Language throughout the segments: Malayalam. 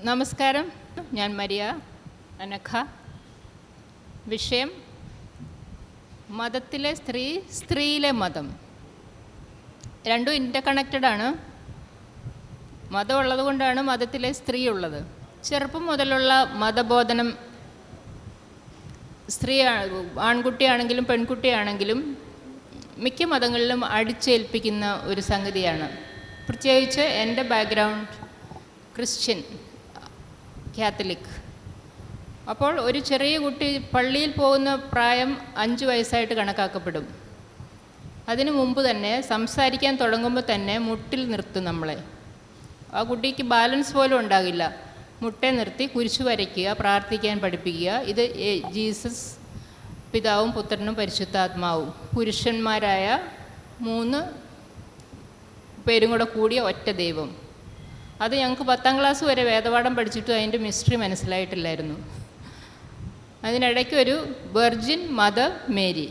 നമസ്കാരം. ഞാൻ മരിയ അനഘ. വിഷയം മതത്തിലെ സ്ത്രീ, സ്ത്രീയിലെ മതം. രണ്ടും ഇൻ്റർകണക്റ്റഡാണ്. മതം ഉള്ളത് കൊണ്ടാണ് മതത്തിലെ സ്ത്രീ ഉള്ളത്. ചെറുപ്പം മുതലുള്ള മതബോധനം സ്ത്രീ ആൺകുട്ടിയാണെങ്കിലും പെൺകുട്ടിയാണെങ്കിലും മിക്ക മതങ്ങളിലും അടിച്ചേൽപ്പിക്കുന്ന ഒരു സംഗതിയാണ്. പ്രത്യേകിച്ച് എൻ്റെ ബാക്ക്ഗ്രൗണ്ട് ക്രിസ്ത്യൻ, കാത്തലിക്. അപ്പോൾ ഒരു ചെറിയ കുട്ടി പള്ളിയിൽ പോകുന്ന പ്രായം 5 വയസ്സായിട്ട് കണക്കാക്കപ്പെടും. അതിനു മുമ്പ് തന്നെ സംസാരിക്കാൻ തുടങ്ങുമ്പോൾ തന്നെ മുട്ടിൽ നിർത്തും നമ്മളെ. ആ കുട്ടിക്ക് ബാലൻസ് പോലും ഉണ്ടാകില്ല. മുട്ടെ നിർത്തി കുരിശു വരയ്ക്കുക, പ്രാർത്ഥിക്കാൻ പഠിപ്പിക്കുക. ഇത് ജീസസ്, പിതാവും പുത്രനും പരിശുദ്ധാത്മാവും, പുരുഷന്മാരായ 3 പേരും കൂടെ കൂടിയ ഒറ്റ ദൈവം. അത് ഞങ്ങൾക്ക് 10ാം ക്ലാസ് വരെ വേദപാഠം പഠിച്ചിട്ടും അതിൻ്റെ മിസ്റ്ററി മനസ്സിലായിട്ടില്ലായിരുന്നു. അതിനിടയ്ക്ക് ഒരു വെർജിൻ മദർ മേരി,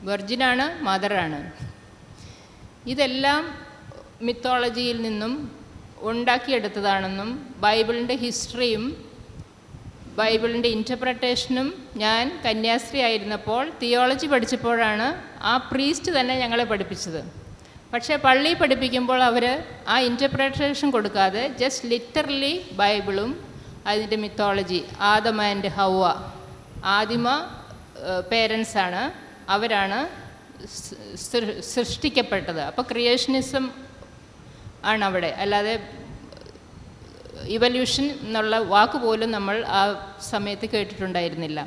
വെർജിനാണ്, മദറാണ്. ഇതെല്ലാം മിത്തോളജിയിൽ നിന്നും ഉണ്ടാക്കിയെടുത്തതാണെന്നും ബൈബിളിൻ്റെ ഹിസ്റ്ററിയും ബൈബിളിൻ്റെ ഇൻ്റർപ്രട്ടേഷനും ഞാൻ കന്യാസ്ത്രീ ആയിരുന്നപ്പോൾ തിയോളജി പഠിച്ചപ്പോഴാണ് ആ പ്രീസ്റ്റ് തന്നെ ഞങ്ങളെ പഠിപ്പിച്ചത്. പക്ഷേ പള്ളി പഠിപ്പിക്കുമ്പോൾ അവർ ആ ഇൻ്റർപ്രട്ടേഷൻ കൊടുക്കാതെ ജസ്റ്റ് ലിറ്ററലി ബൈബിളും അതിൻ്റെ മിത്തോളജി, ആദം ആൻഡ് ഹൗവ, ആദിമ പേരൻസാണ്, അവരാണ് സൃഷ്ടിക്കപ്പെട്ടത്. അപ്പോൾ ക്രിയേഷനിസം ആണ് അവിടെ, അല്ലാതെ ഇവല്യൂഷൻ എന്നുള്ള വാക്ക് പോലും നമ്മൾ ആ സമയത്ത് കേട്ടിട്ടുണ്ടായിരുന്നില്ല.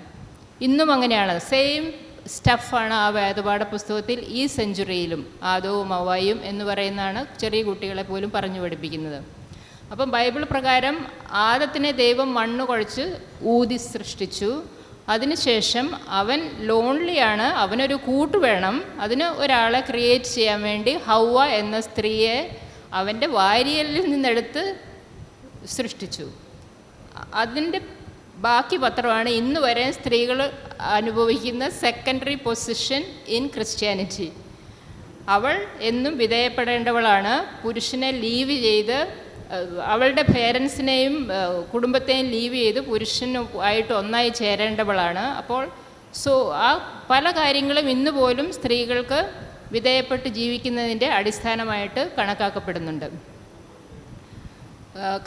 ഇന്നും അങ്ങനെയാണ്. സെയിം സ്റ്റഫാണ് ആ വേദപാഠ പുസ്തകത്തിൽ ഈ സെഞ്ചുറിയിലും. ആദവും ഹവ്വയും എന്ന് പറയുന്നതാണ് ചെറിയ കുട്ടികളെ പോലും പറഞ്ഞു പഠിപ്പിക്കുന്നത്. അപ്പം ബൈബിൾ പ്രകാരം ആദത്തിനെ ദൈവം മണ്ണ് കുഴച്ച് ഊതി സൃഷ്ടിച്ചു. അതിനുശേഷം അവൻ ലോൺലിയാണ്, അവനൊരു കൂട്ട് വേണം. അതിന് ഒരാളെ ക്രിയേറ്റ് ചെയ്യാൻ വേണ്ടി ഹൗവ എന്ന സ്ത്രീയെ അവൻ്റെ വാരിയലിൽ നിന്നെടുത്ത് സൃഷ്ടിച്ചു. അതിൻ്റെ ബാക്കി പത്രമാണ് ഇന്ന് വരെ സ്ത്രീകൾ അനുഭവിക്കുന്ന സെക്കൻഡറി പൊസിഷൻ ഇൻ ക്രിസ്ത്യാനിറ്റി. അവൾ എന്നും വിധേയപ്പെടേണ്ടവളാണ്. പുരുഷനെ ലീവ് ചെയ്ത്, അവളുടെ പേരൻസിനെയും കുടുംബത്തെയും ലീവ് ചെയ്ത് പുരുഷനുമായിട്ട് ഒന്നായി ചേരേണ്ടവളാണ്. അപ്പോൾ ആ പല കാര്യങ്ങളും ഇന്ന് പോലും സ്ത്രീകൾക്ക് വിധേയപ്പെട്ട് ജീവിക്കുന്നതിൻ്റെ അടിസ്ഥാനമായിട്ട് കണക്കാക്കപ്പെടുന്നുണ്ട്.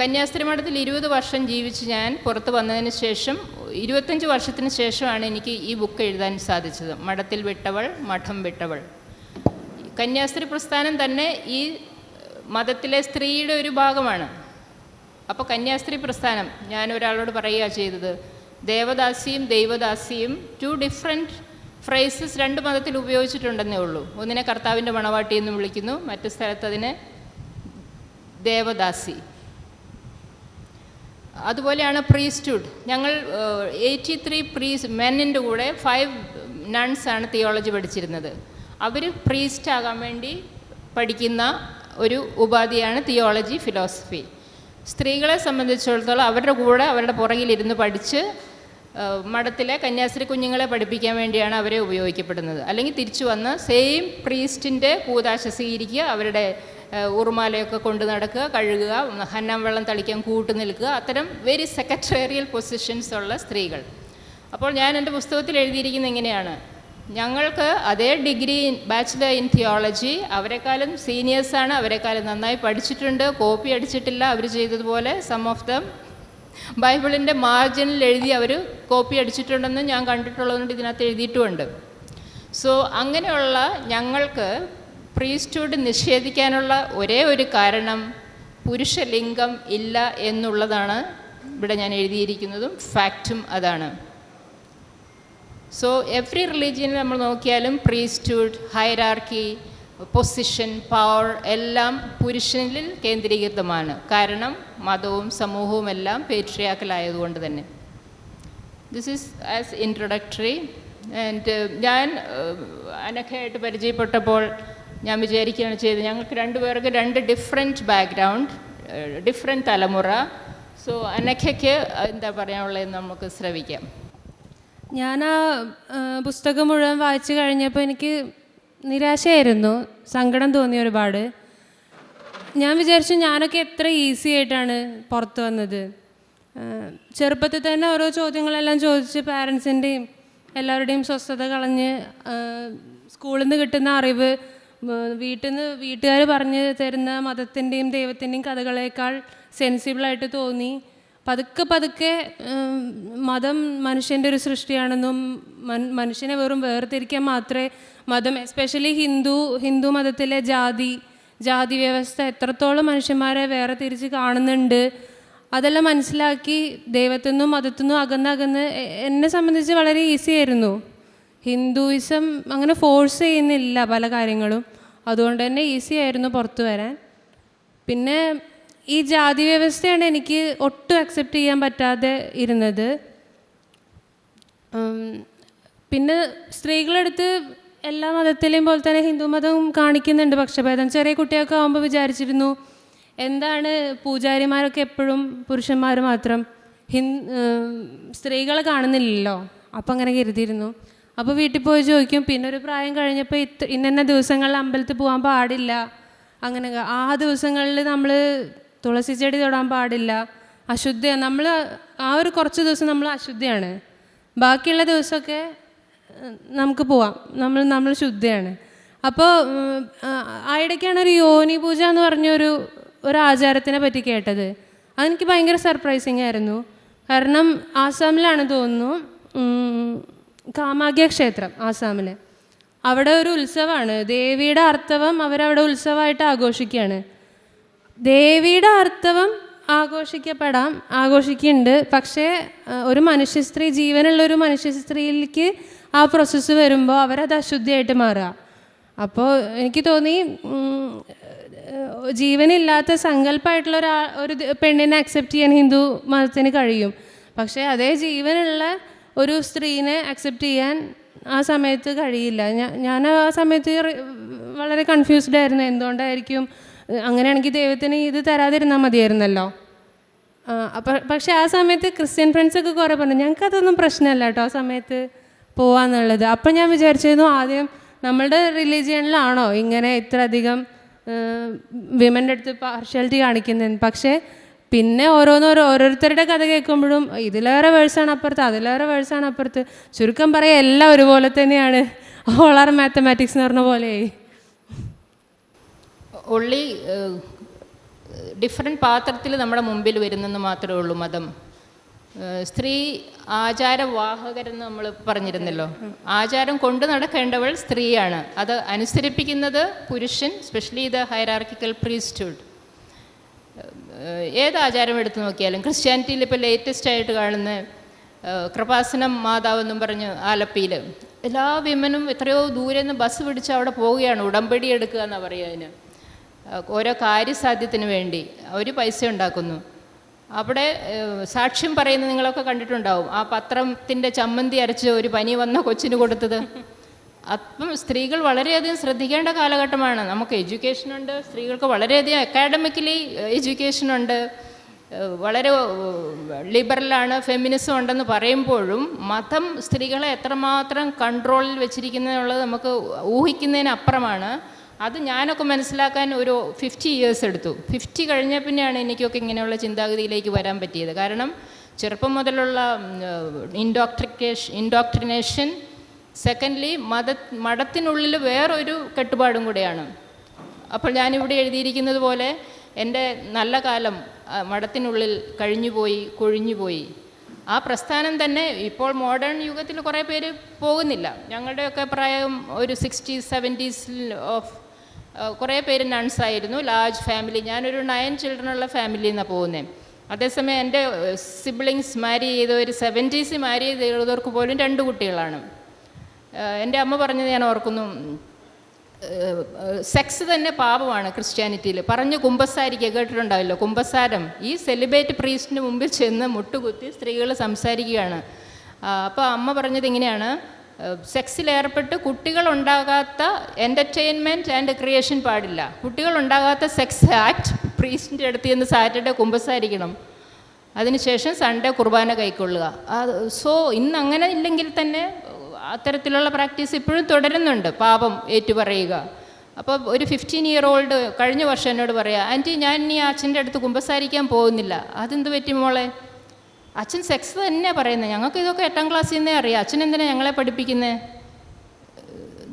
കന്യാസ്ത്രീ മഠത്തിൽ 20 വർഷം ജീവിച്ച് ഞാൻ പുറത്ത് വന്നതിന് ശേഷം 25 വർഷത്തിന് ശേഷമാണ് എനിക്ക് ഈ ബുക്ക് എഴുതാൻ സാധിച്ചത്. മഠത്തിൽ വിട്ടവൾ, മഠം വിട്ടവൾ. കന്യാസ്ത്രീ പ്രസ്ഥാനം തന്നെ ഈ മതത്തിലെ സ്ത്രീയുടെ ഒരു ഭാഗമാണ്. അപ്പോൾ കന്യാസ്ത്രീ പ്രസ്ഥാനം, ഞാൻ ഒരാളോട് പറയുക ചെയ്തത്, ദേവദാസിയും ദൈവദാസിയും 2 ഡിഫറെൻറ്റ് ഫ്രേസസ് 2 മതത്തിൽ ഉപയോഗിച്ചിട്ടുണ്ടെന്നേ ഉള്ളൂ. ഒന്നിനെ കർത്താവിൻ്റെ മണവാട്ടി എന്ന് വിളിക്കുന്നു, മറ്റു സ്ഥലത്ത് അതിനെ ദേവദാസി. അതുപോലെയാണ് പ്രീസ്റ്റ്ഹുഡ്. ഞങ്ങൾ 83 മെന്നിൻ്റെ കൂടെ 5 നൺസാണ് തിയോളജി പഠിച്ചിരുന്നത്. അവർ പ്രീസ്റ്റ് ആകാൻ വേണ്ടി പഠിക്കുന്ന ഒരു ഉപാധിയാണ് തിയോളജി, ഫിലോസഫി. സ്ത്രീകളെ സംബന്ധിച്ചിടത്തോളം അവരുടെ കൂടെ, അവരുടെ പുറകിലിരുന്ന് പഠിച്ച് മഠത്തിലെ കന്യാസ്ത്രീ കുഞ്ഞുങ്ങളെ പഠിപ്പിക്കാൻ വേണ്ടിയാണ് അവരെ ഉപയോഗിക്കപ്പെടുന്നത്. അല്ലെങ്കിൽ തിരിച്ചു വന്ന് സെയിം പ്രീസ്റ്റിൻ്റെ കൂതാശ സ്വീകരിക്കുക, അവരുടെ ഉറുമാലയൊക്കെ കൊണ്ടു നടക്കുക, കഴുകുക, ഹന്നം വെള്ളം തളിക്കാൻ കൂട്ടു നിൽക്കുക, അത്തരം വെരി സെക്രട്ടേറിയൽ പൊസിഷൻസ് ഉള്ള സ്ത്രീകൾ. അപ്പോൾ ഞാൻ എൻ്റെ പുസ്തകത്തിൽ എഴുതിയിരിക്കുന്നത് ഇങ്ങനെയാണ്: ഞങ്ങൾക്ക് അതേ ഡിഗ്രി, ബാച്ചിലർ ഇൻ തിയോളജി, അവരെക്കാളും സീനിയേഴ്സാണ്, അവരെക്കാളും നന്നായി പഠിച്ചിട്ടുണ്ട്, കോപ്പി അടിച്ചിട്ടില്ല അവർ ചെയ്തതുപോലെ. സം ഓഫ് ദം ബൈബിളിൻ്റെ മാർജിനിൽ എഴുതി അവർ കോപ്പി അടിച്ചിട്ടുണ്ടെന്ന് ഞാൻ കണ്ടിട്ടുള്ളതുകൊണ്ട് ഇതിനകത്ത് എഴുതിയിട്ടുമുണ്ട്. സോ അങ്ങനെയുള്ള ഞങ്ങൾക്ക് പ്രീസ്റ്റ്ഹുഡ് നിഷേധിക്കാനുള്ള ഒരേ ഒരു കാരണം പുരുഷലിംഗം ഇല്ല എന്നുള്ളതാണ്. ഇവിടെ ഞാൻ എഴുതിയിരിക്കുന്നതും ഫാക്റ്റും അതാണ്. സോ എവ്രി റിലീജിയനിൽ നമ്മൾ നോക്കിയാലും പ്രീസ്റ്റ്ഹുഡ്, ഹൈറാർക്കി, പൊസിഷൻ, പവർ എല്ലാം പുരുഷനിൽ കേന്ദ്രീകൃതമാണ്. കാരണം മതവും സമൂഹവും എല്ലാം പേട്രിയാർക്കലായതുകൊണ്ട് തന്നെ. This is as introductory. And ഞാൻ അനഘയായിട്ട് പരിചയപ്പെട്ടപ്പോൾ ഞാൻ വിചാരിക്കുകയാണ് ചെയ്തത്, ഞങ്ങൾക്ക് 2 പേർക്ക് 2 ഡിഫറെൻറ്റ് ബാക്ക്ഗ്രൗണ്ട്, ഡിഫറെൻറ്റ് തലമുറ. സോ അനഘയ്ക്ക് എന്താ പറയാനുള്ളതെന്ന് നമുക്ക് ശ്രവിക്കാം. ഞാൻ ആ പുസ്തകം മുഴുവൻ വായിച്ചു കഴിഞ്ഞപ്പോൾ എനിക്ക് നിരാശയായിരുന്നു, സങ്കടം തോന്നി ഒരുപാട്. ഞാൻ വിചാരിച്ചു ഞാനൊക്കെ എത്ര ഈസി ആയിട്ടാണ് പുറത്ത് വന്നത്. ചെറുപ്പത്തിൽ തന്നെ ഓരോ ചോദ്യങ്ങളെല്ലാം ചോദിച്ച് പാരൻസിൻ്റെയും എല്ലാവരുടെയും സ്വസ്ഥത കളഞ്ഞ് സ്കൂളിൽ നിന്ന് കിട്ടുന്ന അറിവ് വീട്ടുകാർ പറഞ്ഞു തരുന്ന മതത്തിൻ്റെയും ദൈവത്തിൻ്റെയും കഥകളേക്കാൾ സെൻസിബിളായിട്ട് തോന്നി. പതുക്കെ മതം മനുഷ്യൻ്റെ ഒരു സൃഷ്ടിയാണെന്നും മനുഷ്യനെ വെറും വേർതിരിക്കാൻ മാത്രമേ മതം, എസ്പെഷ്യലി ഹിന്ദു മതത്തിലെ ജാതി വ്യവസ്ഥ എത്രത്തോളം മനുഷ്യന്മാരെ വേറെ തിരിച്ച് കാണുന്നുണ്ട്, അതെല്ലാം മനസ്സിലാക്കി ദൈവത്തിൽ നിന്നും മതത്തിൽ നിന്നും അകന്ന് എന്നെ സംബന്ധിച്ച് വളരെ ഈസി ആയിരുന്നു. ഹിന്ദുയിസം അങ്ങനെ ഫോഴ്സ് ചെയ്യുന്നില്ല പല കാര്യങ്ങളും, അതുകൊണ്ട് തന്നെ ഈസി ആയിരുന്നു പുറത്തു വരാൻ. പിന്നെ ഈ ജാതി വ്യവസ്ഥയാണ് എനിക്ക് ഒട്ടും അക്സെപ്റ്റ് ചെയ്യാൻ പറ്റാതെ ഇരുന്നത്. പിന്നെ സ്ത്രീകളെടുത്ത് എല്ലാ മതത്തിലെയും പോലെ തന്നെ ഹിന്ദു മതം കാണിക്കുന്നുണ്ട് പക്ഷഭേദം. ചെറിയ കുട്ടിയൊക്കെ ആകുമ്പോൾ വിചാരിച്ചിരുന്നു എന്താണ് പൂജാരിമാരൊക്കെ എപ്പോഴും പുരുഷന്മാർ മാത്രം, സ്ത്രീകളെ കാണുന്നില്ലല്ലോ, അപ്പം അങ്ങനെ കരുതിയിരുന്നു. അപ്പോൾ വീട്ടിൽ പോയി ചോദിക്കും. പിന്നെ ഒരു പ്രായം കഴിഞ്ഞപ്പോൾ ഇന്ന ദിവസങ്ങളിൽ അമ്പലത്തിൽ പോകാൻ പാടില്ല, അങ്ങനെ ആ ദിവസങ്ങളിൽ നമ്മൾ തുളസി ചെടി തൊടാൻ പാടില്ല, അശുദ്ധിയാണ്. നമ്മൾ ആ ഒരു കുറച്ച് ദിവസം നമ്മൾ അശുദ്ധിയാണ്, ബാക്കിയുള്ള ദിവസമൊക്കെ നമുക്ക് പോവാം, നമ്മൾ ശുദ്ധിയാണ്. അപ്പോൾ ആ ഇടയ്ക്കാണ് ഒരു യോനി പൂജ എന്ന് പറഞ്ഞൊരു ആചാരത്തിനെ പറ്റി കേട്ടത്. അതെനിക്ക് ഭയങ്കര സർപ്രൈസിങ് ആയിരുന്നു. കാരണം ആസാമിലാണ് തോന്നുന്നു, കാമാഖ്യ ക്ഷേത്രം ആസാമിൽ, അവിടെ ഒരു ഉത്സവമാണ്, ദേവിയുടെ ആർത്തവം അവരവിടെ ഉത്സവമായിട്ട് ആഘോഷിക്കുകയാണ്. ദേവിയുടെ ആർത്തവം ആഘോഷിക്കുന്നുണ്ട്, പക്ഷേ ഒരു മനുഷ്യസ്ത്രീ, ജീവനുള്ളൊരു മനുഷ്യസ്ത്രീയിലേക്ക് ആ പ്രോസസ്സ് വരുമ്പോൾ അവരത് അശുദ്ധിയായിട്ട് മാറുക. അപ്പോൾ എനിക്ക് തോന്നി ജീവനില്ലാത്ത സങ്കല്പമായിട്ടുള്ള ഒരു പെണ്ണിനെ അക്സെപ്റ്റ് ചെയ്യാൻ ഹിന്ദു മതത്തിന് കഴിയും, പക്ഷേ അതേ ജീവനുള്ള ഒരു സ്ത്രീനെ അക്സെപ്റ്റ് ചെയ്യാൻ ആ സമയത്ത് കഴിയില്ല. ഞാൻ ആ സമയത്ത് വളരെ കൺഫ്യൂസ്ഡ് ആയിരുന്നു. എന്തുകൊണ്ടായിരിക്കും അങ്ങനെയാണെങ്കിൽ ദൈവത്തിന് ഇത് തരാതിരുന്നാൽ മതിയായിരുന്നല്ലോ. പക്ഷേ ആ സമയത്ത് ക്രിസ്ത്യൻ ഫ്രണ്ട്സൊക്കെ കുറേ പറഞ്ഞു ഞങ്ങൾക്കതൊന്നും പ്രശ്നമല്ല കേട്ടോ ആ സമയത്ത് പോവാന്നുള്ളത്. അപ്പം ഞാൻ വിചാരിച്ചിരുന്നു ആദ്യം നമ്മളുടെ റിലീജിയനിലാണോ ഇങ്ങനെ ഇത്ര അധികം വിമൻ്റെ അടുത്ത് പാർഷ്യാലിറ്റി കാണിക്കുന്നത്. പക്ഷേ പിന്നെ ഓരോരുത്തരുടെ കഥ കേൾക്കുമ്പോഴും ഇതിലേറെ വേഴ്സാണ് അപ്പുറത്ത്, അതിലേറെ വേഴ്സാണ് അപ്പുറത്ത്. ചുരുക്കം പറയാം എല്ലാം ഒരുപോലെ തന്നെയാണ്, ഓൾ ആർ മാത്തമാറ്റിക്സ് എന്ന് പറഞ്ഞ പോലെയായി. ഉള്ളി ഡിഫറെൻറ്റ് പാത്രത്തിൽ നമ്മുടെ മുമ്പിൽ വരുന്നെന്ന് മാത്രമേ ഉള്ളൂ മതം. സ്ത്രീ ആചാരവാഹകരെന്ന് നമ്മൾ പറഞ്ഞിരുന്നല്ലോ. ആചാരം കൊണ്ടു നടക്കേണ്ടവൾ സ്ത്രീയാണ്, അത് അനുസരിപ്പിക്കുന്നത് പുരുഷൻ, സ്പെഷ്യലി ദ ഹൈറാർക്കിക്കൽ പ്രീസ്റ്റ്ഹുഡ്. ഏത് ആചാരം എടുത്തു നോക്കിയാലും ക്രിസ്ത്യാനിറ്റിയിൽ ഇപ്പോൾ ലേറ്റസ്റ്റ് ആയിട്ട് കാണുന്ന കൃപാസനം മാതാവെന്നും പറഞ്ഞ് ആലപ്പിയിൽ എല്ലാ വിമനും എത്രയോ ദൂരെ നിന്ന് ബസ് പിടിച്ച് അവിടെ പോവുകയാണ്, ഉടമ്പടി എടുക്കുക എന്നാണ് പറയുക. അതിന് ഓരോ കാര്യസാധ്യത്തിന് വേണ്ടി അവർ പൈസ ഉണ്ടാക്കുന്നു. അവിടെ സാക്ഷ്യം പറയുന്നത് നിങ്ങളൊക്കെ കണ്ടിട്ടുണ്ടാവും, ആ പത്രത്തിൻ്റെ ചമ്മന്തി അരച്ച് ഒരു പനി വന്ന കൊച്ചിന് കൊടുത്തത്. അപ്പം സ്ത്രീകൾ വളരെയധികം ശ്രദ്ധിക്കേണ്ട കാലഘട്ടമാണ്. നമുക്ക് എഡ്യൂക്കേഷനുണ്ട്, സ്ത്രീകൾക്ക് വളരെയധികം അക്കാഡമിക്കലി എഡ്യൂക്കേഷനുണ്ട്, വളരെ ലിബറലാണ്, ഫെമിനിസം ഉണ്ടെന്ന് പറയുമ്പോഴും മതം സ്ത്രീകളെ എത്രമാത്രം കൺട്രോളിൽ വെച്ചിരിക്കുന്നുള്ളത് നമുക്ക് ഊഹിക്കുന്നതിനപ്പുറമാണ്. അത് ഞാനൊക്കെ മനസ്സിലാക്കാൻ ഒരു 50 years എടുത്തു. 50 കഴിഞ്ഞ പിന്നെയാണ് എനിക്കൊക്കെ ഇങ്ങനെയുള്ള ചിന്താഗതിയിലേക്ക് വരാൻ പറ്റിയത്. കാരണം ചെറുപ്പം മുതലുള്ള ഇൻഡോക്ട്രിനേഷൻ, സെക്കൻഡ്ലി മതത്തിനുള്ളിൽ വേറൊരു കെട്ടുപാടും കൂടെയാണ്. അപ്പോൾ ഞാനിവിടെ എഴുതിയിരിക്കുന്നത് പോലെ എൻ്റെ നല്ല കാലം മഠത്തിനുള്ളിൽ കൊഴിഞ്ഞുപോയി. ആ പ്രസ്ഥാനം തന്നെ ഇപ്പോൾ മോഡേൺ യുഗത്തിൽ കുറേ പേര് പോകുന്നില്ല. ഞങ്ങളുടെയൊക്കെ പ്രായം ഒരു 60s 70s ഓഫ് കുറേ പേര് നൺസായിരുന്നു, ലാർജ് ഫാമിലി. ഞാനൊരു 9 children ഫാമിലിയിൽ നിന്നാണ് പോകുന്നത്. അതേസമയം എൻ്റെ സിബ്ലിങ്സ് മാരി ചെയ്ത ഒരു 70s മാരി ചെയ്തവർക്ക് പോലും 2 കുട്ടികളാണ്. എൻ്റെ അമ്മ പറഞ്ഞത് ഞാൻ ഓർക്കുന്നു, സെക്സ് തന്നെ പാപമാണ് ക്രിസ്ത്യാനിറ്റിയിൽ. പറഞ്ഞ് കുമ്പസാരിക്കുക കേട്ടിട്ടുണ്ടാവില്ലോ, കുമ്പസാരം. ഈ സെലിബ്രേറ്റ് പ്രീസ്റ്റിന് മുമ്പിൽ ചെന്ന് മുട്ടുകുത്തി സ്ത്രീകൾ സംസാരിക്കുകയാണ്. അപ്പോൾ അമ്മ പറഞ്ഞത് ഇങ്ങനെയാണ്, സെക്സിലേർപ്പെട്ട് കുട്ടികളുണ്ടാകാത്ത എൻ്റർടൈൻമെൻറ്റ് ആൻഡ് ക്രിയേഷൻ പാടില്ല. കുട്ടികളുണ്ടാകാത്ത സെക്സ് ആക്ട് പ്രീസ്റ്റിൻ്റെ അടുത്ത് ചെന്ന് സാറ്റർഡേ കുമ്പസാരിക്കണം, അതിനുശേഷം സൺഡേ കുർബാന കൈക്കൊള്ളുക. സോ ഇന്ന് അങ്ങനെ ഇല്ലെങ്കിൽ തന്നെ അത്തരത്തിലുള്ള പ്രാക്ടീസ് ഇപ്പോഴും തുടരുന്നുണ്ട്, പാപം ഏറ്റുപറയുക. അപ്പോൾ ഒരു 15-year-old കഴിഞ്ഞ വർഷം എന്നോട് പറയാം, ആൻറ്റി ഞാൻ ഇനി അച്ഛൻ്റെ അടുത്ത് കുമ്പസാരിക്കാൻ പോകുന്നില്ല. അതെന്ത് പറ്റി മോളെ? അച്ഛൻ സെക്സ് തന്നെയാണ് പറയുന്നത്. ഞങ്ങൾക്ക് ഇതൊക്കെ 8ാം ക്ലാസ്സിൽ നിന്നേ അറിയാം. അച്ഛൻ എന്തിനാണ് ഞങ്ങളെ പഠിപ്പിക്കുന്നത്?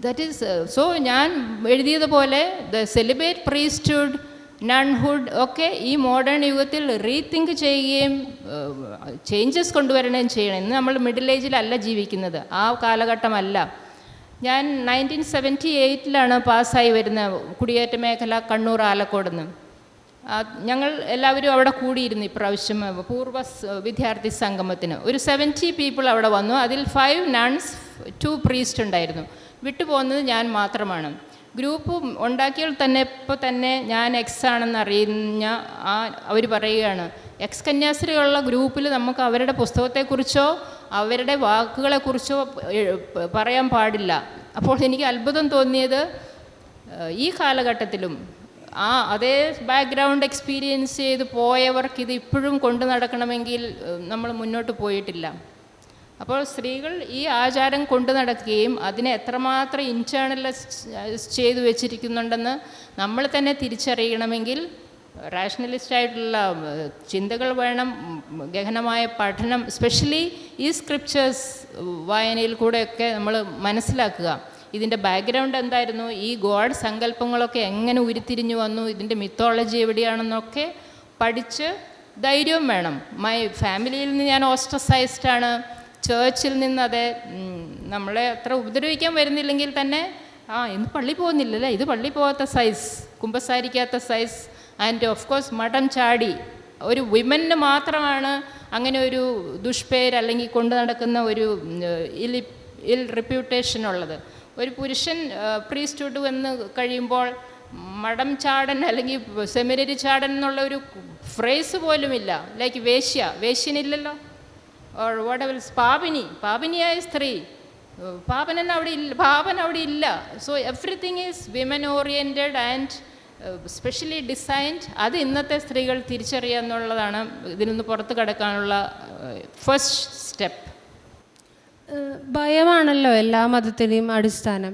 ദാറ്റ് ഈസ് സോ ഞാൻ എഴുതിയതുപോലെ ദ സെലിബേറ്റ് പ്രീസ്റ്റ്ഹുഡ്, നൺഹുഡ് ഒക്കെ ഈ മോഡേൺ യുഗത്തിൽ റീതിങ്ക് ചെയ്യുകയും ചേഞ്ചസ് കൊണ്ടുവരുകയും ചെയ്യണം. ഇന്ന് നമ്മൾ മിഡിൽ ഏജിലല്ല ജീവിക്കുന്നത്, ആ കാലഘട്ടമല്ല. ഞാൻ 1978 പാസ്സായി വരുന്ന കുടിയേറ്റ മേഖല കണ്ണൂർ ആലക്കോടെന്ന്. ഞങ്ങൾ എല്ലാവരും അവിടെ കൂടിയിരുന്നു ഇപ്രാവശ്യം പൂർവ്വ വിദ്യാർത്ഥി സംഗമത്തിന്. ഒരു 70 പീപ്പിൾ അവിടെ വന്നു. അതിൽ 5 nuns 2 പ്രീസ്റ്റ് ഉണ്ടായിരുന്നു. വിട്ടുപോകുന്നത് ഞാൻ മാത്രമാണ്. ഗ്രൂപ്പ് ഉണ്ടാക്കിയാൽ തന്നെ ഇപ്പോൾ തന്നെ ഞാൻ എക്സ് ആണെന്ന് അറിഞ്ഞ അവർ പറയുകയാണ്, എക്സ് കന്യാസ്ത്രീയുള്ള ഗ്രൂപ്പിൽ നമുക്ക് അവരുടെ പുസ്തകത്തെക്കുറിച്ചോ അവരുടെ വാക്കുകളെക്കുറിച്ചോ പറയാൻ പാടില്ല. അപ്പോൾ എനിക്ക് അത്ഭുതം തോന്നിയത്, ഈ കാലഘട്ടത്തിലും അതേ ബാക്ക്ഗ്രൗണ്ട് എക്സ്പീരിയൻസ് ചെയ്ത് പോയവർക്ക് ഇത് ഇപ്പോഴും കൊണ്ടു നടക്കണമെങ്കിൽ നമ്മൾ മുന്നോട്ട് പോയിട്ടില്ല. അപ്പോൾ സ്ത്രീകൾ ഈ ആചാരം കൊണ്ടു നടക്കുകയും അതിനെ എത്രമാത്രം ഇൻറ്റേർണലൈസ് ചെയ്തു വെച്ചിരിക്കുന്നുണ്ടെന്ന് നമ്മൾ തന്നെ തിരിച്ചറിയണമെങ്കിൽ റാഷണലിസ്റ്റായിട്ടുള്ള ചിന്തകൾ വേണം, ഗഹനമായ പഠനം, സ്പെഷ്യലി ഈ സ്ക്രിപ്ചേഴ്സ് വായനയിൽ കൂടെയൊക്കെ നമ്മൾ മനസ്സിലാക്കുക. ഇതിൻ്റെ ബാക്ക്ഗ്രൗണ്ട് എന്തായിരുന്നു, ഈ ഗോഡ് സങ്കല്പങ്ങളൊക്കെ എങ്ങനെ ഉരുത്തിരിഞ്ഞു വന്നു, ഇതിൻ്റെ മിത്തോളജി എവിടെയാണെന്നൊക്കെ പഠിച്ച് ധൈര്യവും വേണം. ഫാമിലിയിൽ നിന്ന് ഞാൻ ഓസ്ട്രസൈസ്ഡാണ്, ചേർച്ചിൽ നിന്ന് അതെ, നമ്മളെ അത്ര ഉപദ്രവിക്കാൻ വരുന്നില്ലെങ്കിൽ തന്നെ ഇന്ന് പള്ളി പോകുന്നില്ലല്ലേ, ഇത് പള്ളി പോകാത്ത സൈസ്, കുമ്പസാരിക്കാത്ത സൈസ്. ആൻഡ് ഓഫ് കോഴ്സ് മഠം ചാടി ഒരു വിമന് മാത്രമാണ് അങ്ങനെ ഒരു ദുഷ്പേര് അല്ലെങ്കിൽ കൊണ്ടു നടക്കുന്ന ഒരു ഇൽ റെപ്യൂട്ടേഷൻ ഉള്ളത്. ഒരു പുരുഷൻ പ്രീസ്റ്റ്ഹുഡ് വന്ന് കഴിയുമ്പോൾ മഠം ചാടൻ അല്ലെങ്കിൽ സെമിനറി ചാടൻ എന്നുള്ള ഒരു ഫ്രേസ് പോലുമില്ല. ലൈക്ക് വേശ്യനില്ലല്ലോ, ഓർ വാട്ട് എവർ, പാപിനിയായ സ്ത്രീ, പാപൻ അവിടെ ഇല്ല. So everything is women oriented and specially designed. അത് ഇന്നത്തെ സ്ത്രീകൾ തിരിച്ചറിയുക എന്നുള്ളതാണ് ഇതിൽ നിന്ന് പുറത്ത് കടക്കാനുള്ള ഫസ്റ്റ് സ്റ്റെപ്പ്. ഭയമാണല്ലോ എല്ലാ മതത്തിൻ്റെയും അടിസ്ഥാനം.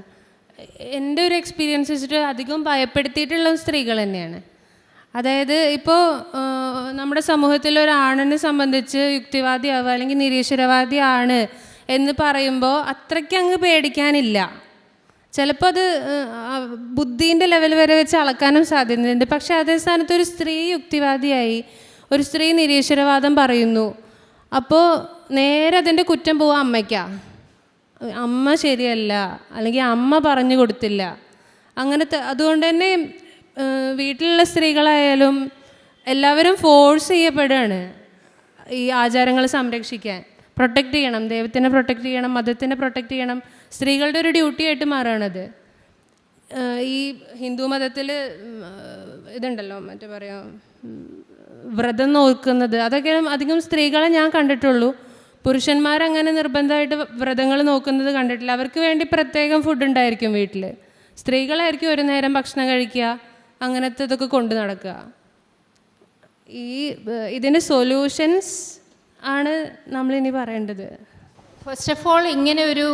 എൻ്റെ ഒരു എക്സ്പീരിയൻസ് വെച്ചിട്ട് അധികം ഭയപ്പെടുത്തിയിട്ടുള്ള സ്ത്രീകൾ തന്നെയാണ്. അതായത് ഇപ്പോൾ നമ്മുടെ സമൂഹത്തിൽ ഒരാണിനെ സംബന്ധിച്ച് യുക്തിവാദിയാവുക അല്ലെങ്കിൽ നിരീശ്വരവാദിയാണ് എന്ന് പറയുമ്പോൾ അത്രയ്ക്ക് അങ്ങ് പേടിക്കാനില്ല. ചിലപ്പോൾ അത് ബുദ്ധീൻ്റെ ലെവൽ വരെ വെച്ച് അളക്കാനും സാധ്യതയുണ്ട്. പക്ഷേ അതേ സ്ഥാനത്ത് ഒരു സ്ത്രീ യുക്തിവാദിയായി, ഒരു സ്ത്രീ നിരീശ്വരവാദം പറയുന്നു, അപ്പോൾ നേരെ അതിൻ്റെ കുറ്റം പോവുക അമ്മയ്ക്കാണ്. അമ്മ ശരിയല്ല, അല്ലെങ്കിൽ അമ്മ പറഞ്ഞു കൊടുത്തില്ല, അങ്ങനത്തെ. അതുകൊണ്ട് തന്നെ വീട്ടിലുള്ള സ്ത്രീകളായാലും എല്ലാവരും ഫോഴ്സ് ചെയ്യപ്പെടുകയാണ് ഈ ആചാരങ്ങൾ സംരക്ഷിക്കാൻ. പ്രൊട്ടക്റ്റ് ചെയ്യണം, ദൈവത്തിനെ പ്രൊട്ടക്റ്റ് ചെയ്യണം, മതത്തിനെ പ്രൊട്ടക്റ്റ് ചെയ്യണം. സ്ത്രീകളുടെ ഒരു ഡ്യൂട്ടി ആയിട്ട് മാറുകയാണത്. ഈ ഹിന്ദു മതത്തിൽ ഇതുണ്ടല്ലോ, മറ്റേ പറയാം, വ്രതം നോക്കുന്നത്, അതൊക്കെ അധികം സ്ത്രീകളെ ഞാൻ കണ്ടിട്ടുള്ളൂ. പുരുഷന്മാരങ്ങനെ നിർബന്ധമായിട്ട് വ്രതങ്ങൾ നോക്കുന്നത് കണ്ടിട്ടില്ല. അവർക്ക് വേണ്ടി പ്രത്യേകം ഫുഡ് ഉണ്ടായിരിക്കും വീട്ടിൽ. സ്ത്രീകളായിരിക്കും ഒരു നേരം ഭക്ഷണം കഴിക്കുക, അങ്ങനത്തെ ഇതൊക്കെ കൊണ്ടു നടക്കുക. ഇതിന് സൊല്യൂഷൻസ് ആണ് നമ്മളിനി പറയേണ്ടത്. ഫസ്റ്റ് ഓഫ് ഓൾ, ഇങ്ങനെ ഒരു